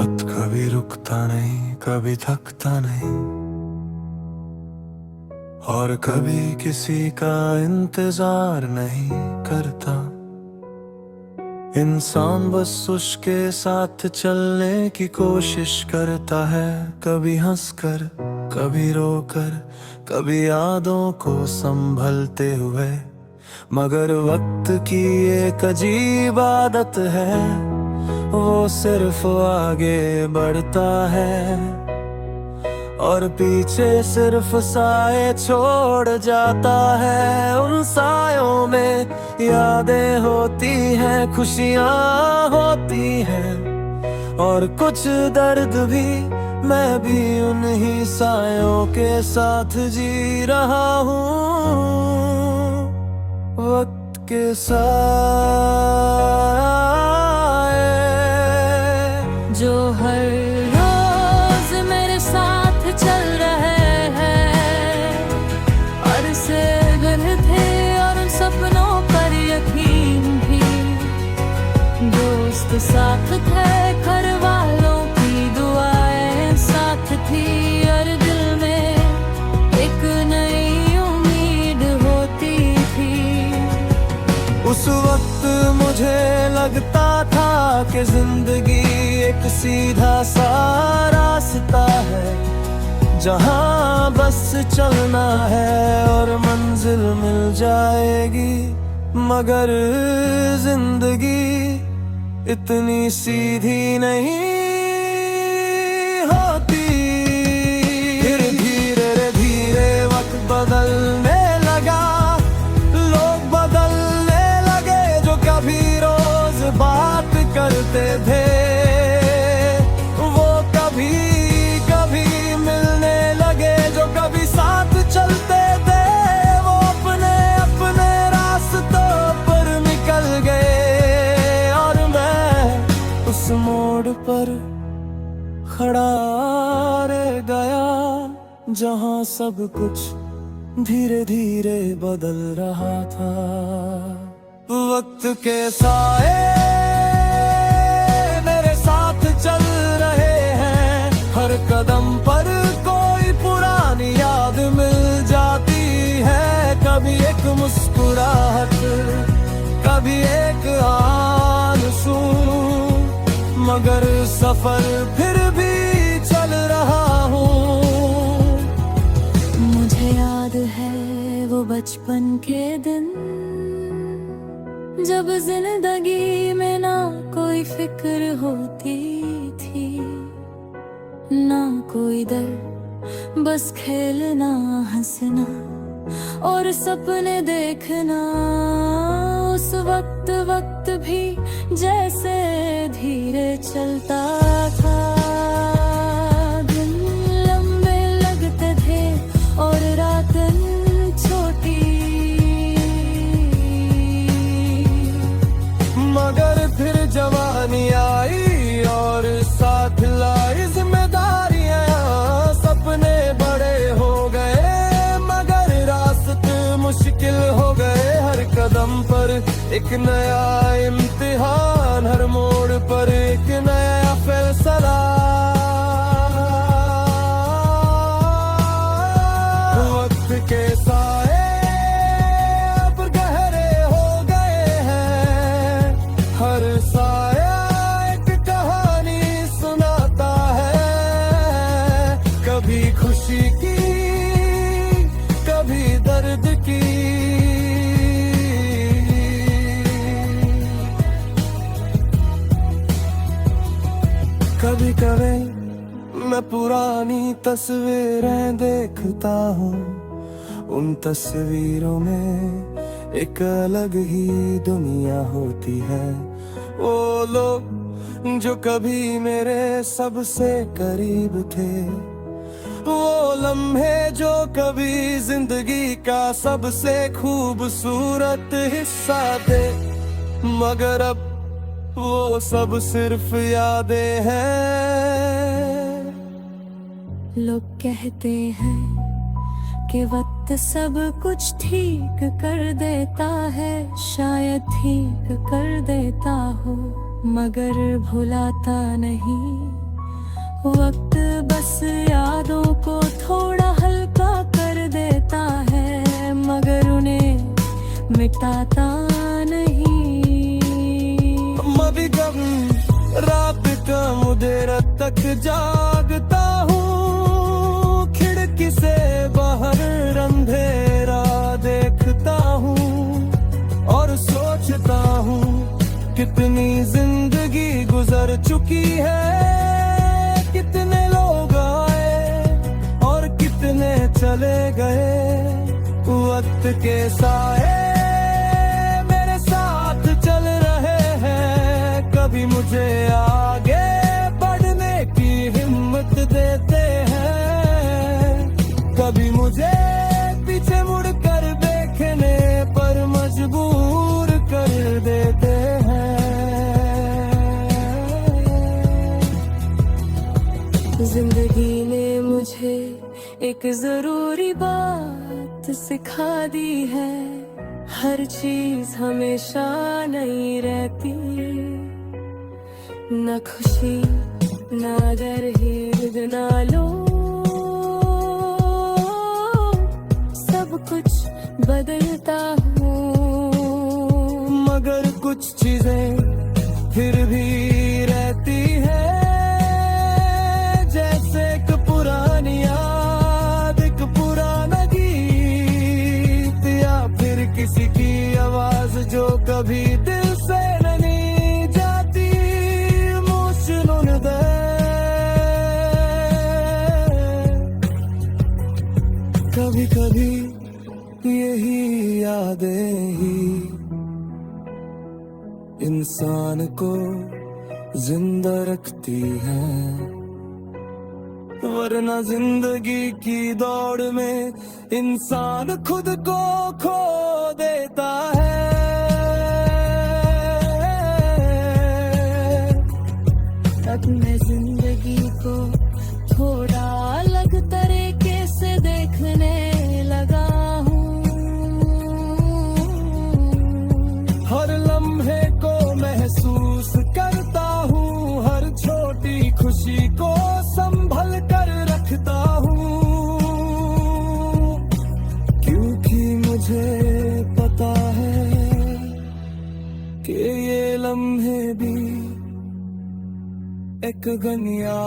वक्त कभी रुकता नहीं, कभी थकता नहीं, और कभी किसी का इंतजार नहीं करता। इंसान बस उसके साथ चलने की कोशिश करता है, कभी हंसकर, कभी रोकर, कभी यादों को संभलते हुए। मगर वक्त की एक अजीब आदत है, वो सिर्फ आगे बढ़ता है और पीछे सिर्फ साए छोड़ जाता है। उन सायों में यादें होती हैं, खुशियाँ होती हैं और कुछ दर्द भी। मैं भी उन्हीं सायों के साथ जी रहा हूँ, वक्त के साए जो हर रोज मेरे साथ चल रहे हैं, और से घर थे और उन सपनों पर यकीन भी। दोस्त साथ थे, घर वालों की दुआएं साथ थी, और दिल में एक नई उम्मीद होती थी। उस वक्त मुझे लगता था कि जिंदगी एक सीधा सा रास्ता है, जहाँ बस चलना है और मंजिल मिल जाएगी। मगर जिंदगी इतनी सीधी नहीं होती। फिर धीरे धीरे वक्त बदलने लगा, लोग बदलने लगे जो कभी रोज बात करते थे। वो कभी कभी मिलने लगे जो कभी साथ चलते थे। वो अपने अपने रास्तों पर निकल गए और मैं उस मोड़ पर खड़ा रह गया, जहाँ सब कुछ धीरे धीरे बदल रहा था। वक्त के साए मेरे साथ चल रहे हैं, हर कदम पर कोई पुरानी याद मिल जाती है। कभी एक मुस्कुराहट, कभी एक आंसू, मगर सफर फिर भी चल रहा हूँ। मुझे याद है वो बचपन के दिन, जब जिंदगी में ना कोई फिक्र होती थी, ना कोई डर, बस खेलना, हंसना और सपने देखना। उस वक्त भी जैसे धीरे चलता था। दिन लंबे लगते थे और रातें छोटी, मगर फिर जवानी आई और साथ लाई जिम्मेदारियां। सपने बड़े हो गए मगर रास्ते मुश्किल हो गए। हर कदम पर एक नया इम्तिहान, हर मोड़ पर एक नया फैसला। वक्त के साए अब गहरे हो गए हैं, हर साया एक कहानी सुनाता है। कभी खुशी की, कभी दर्द की। कभी कभी मैं पुरानी तस्वीरें देखता हूँ, उन तस्वीरों में एक अलग ही दुनिया होती है। वो लोग जो कभी मेरे सबसे करीब थे, वो लम्हे जो कभी जिंदगी का सबसे खूबसूरत हिस्सा थे, मगर अब वो सब सिर्फ यादें हैं। लोग कहते हैं कि वक्त सब कुछ ठीक कर देता है, शायद ठीक कर देता हो, मगर भुलाता नहीं। वक्त बस यादों को थोड़ा हल्का कर देता है, मगर उन्हें मिटाता नहीं। कभी कभी रात का देर तक जागता हूँ, खिड़की से बाहर अंधेरा देखता हूँ और सोचता हूँ कितनी जिंदगी गुजर चुकी है, कितने लोग आए और कितने चले गए। वक्त के साए मेरे साथ चल रहे हैं, कभी मुझे आगे बढ़ने की हिम्मत देते हैं, कभी मुझे पीछे मुड़ कर देखने पर मजबूर कर देते हैं। जिंदगी ने मुझे एक जरूरी बात सिखा दी है, हर चीज हमेशा नहीं रहती, न खुशी न डर हिर्द न लो, सब कुछ बदलता हूँ, मगर कुछ चीजें फिर भी रहती है, जैसे एक पुरानी याद, एक पुराना गीत, या फिर किसी की आवाज जो कभी दिल से नहीं जाती। मुश्किल दे कभी कभी यही यादें ही इंसान को जिंदा रखती हैं, वरना जिंदगी की दौड़ में इंसान खुद को खो देता है। अब मैं जिंदगी को थोड़ा अलग तरीके से देखने लगा हूँ, हर लम्हे को महसूस करता हूँ, हर छोटी खुशी को संभल कर रखता हूँ, क्योंकि मुझे पता है कि ये लम्हे भी एक गनिया